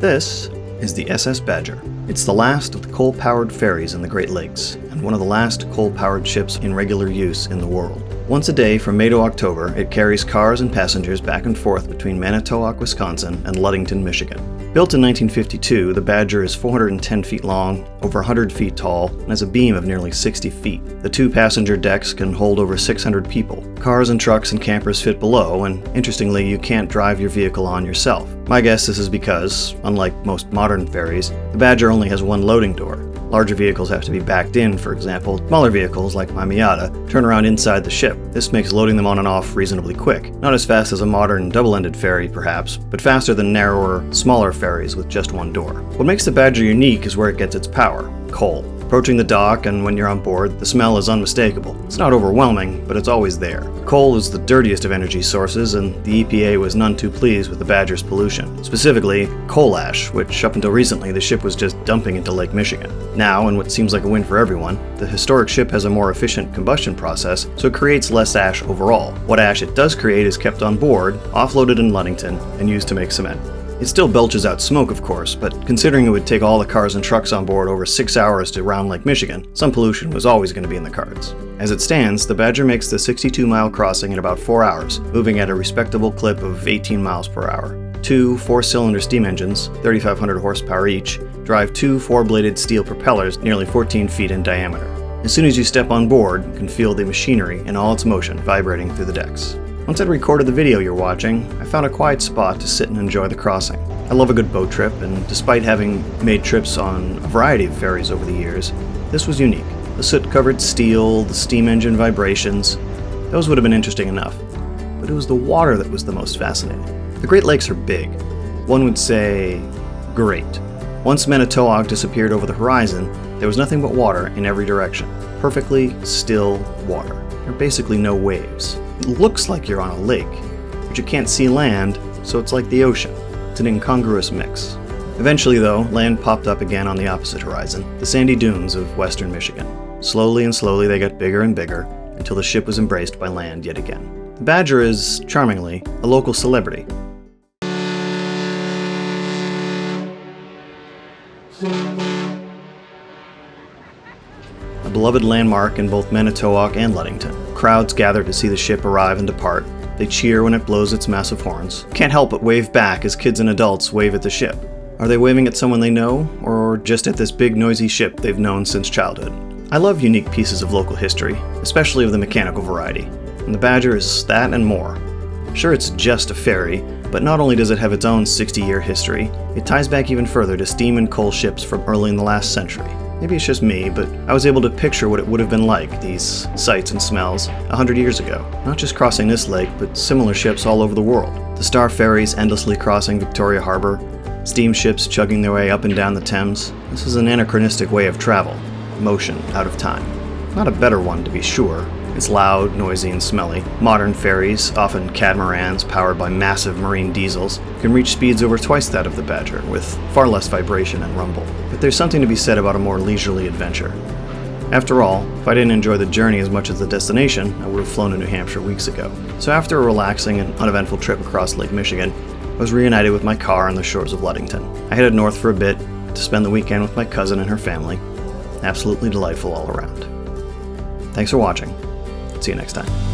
This is the SS Badger. It's the last of the coal-powered ferries in the Great Lakes, and one of the last coal-powered ships in regular use in the world. Once a day from May to October, it carries cars and passengers back and forth between Manitowoc, Wisconsin and Ludington, Michigan. Built in 1952, the Badger is 410 feet long, over 100 feet tall, and has a beam of nearly 60 feet. The two passenger decks can hold over 600 people. Cars and trucks and campers fit below, and interestingly, you can't drive your vehicle on yourself. My guess this is because, unlike most modern ferries, the Badger only has one loading door. Larger vehicles have to be backed in, for example. Smaller vehicles, like my Miata, turn around inside the ship. This makes loading them on and off reasonably quick. Not as fast as a modern double-ended ferry, perhaps, but faster than narrower, smaller ferries with just one door. What makes the Badger unique is where it gets its power: coal. Approaching the dock and when you're on board, the smell is unmistakable. It's not overwhelming, but it's always there. Coal is the dirtiest of energy sources, and the EPA was none too pleased with the Badger's pollution. Specifically, coal ash, which up until recently the ship was just dumping into Lake Michigan. Now, in what seems like a win for everyone, the historic ship has a more efficient combustion process, so it creates less ash overall. What ash it does create is kept on board, offloaded in Ludington, and used to make cement. It still belches out smoke, of course, but considering it would take all the cars and trucks on board over 6 hours to round Lake Michigan, some pollution was always going to be in the cards. As it stands, the Badger makes the 62-mile crossing in about 4 hours, moving at a respectable clip of 18 miles per hour. Two 4-cylinder steam engines, 3,500 horsepower each, drive two 4-bladed steel propellers nearly 14 feet in diameter. As soon as you step on board, you can feel the machinery in all its motion vibrating through the decks. Once I'd recorded the video you're watching, I found a quiet spot to sit and enjoy the crossing. I love a good boat trip, and despite having made trips on a variety of ferries over the years, this was unique. The soot-covered steel, the steam engine vibrations, those would have been interesting enough. But it was the water that was the most fascinating. The Great Lakes are big. One would say, great. Once Manitowoc disappeared over the horizon, there was nothing but water in every direction. Perfectly still water. There are basically no waves. It looks like you're on a lake, but you can't see land, so it's like the ocean. It's an incongruous mix. Eventually, though, land popped up again on the opposite horizon, the sandy dunes of western Michigan. Slowly and slowly they got bigger and bigger, until the ship was embraced by land yet again. The Badger is, charmingly, a local celebrity. A beloved landmark in both Manitowoc and Ludington. Crowds gather to see the ship arrive and depart. They cheer when it blows its massive horns. Can't help but wave back as kids and adults wave at the ship. Are they waving at someone they know, or just at this big noisy ship they've known since childhood? I love unique pieces of local history, especially of the mechanical variety, and the Badger is that and more. Sure, it's just a ferry, but not only does it have its own 60-year history, it ties back even further to steam and coal ships from early in the last century. Maybe it's just me, but I was able to picture what it would have been like, these sights and smells, 100 years ago. Not just crossing this lake, but similar ships all over the world. The Star ferries endlessly crossing Victoria Harbor, steamships chugging their way up and down the Thames. This is an anachronistic way of travel, motion out of time. Not a better one, to be sure. It's loud, noisy, and smelly. Modern ferries, often catamarans powered by massive marine diesels, can reach speeds over twice that of the Badger, with far less vibration and rumble. But there's something to be said about a more leisurely adventure. After all, if I didn't enjoy the journey as much as the destination, I would have flown to New Hampshire weeks ago. So after a relaxing and uneventful trip across Lake Michigan, I was reunited with my car on the shores of Ludington. I headed north for a bit to spend the weekend with my cousin and her family. Absolutely delightful all around. Thanks for watching. See you next time.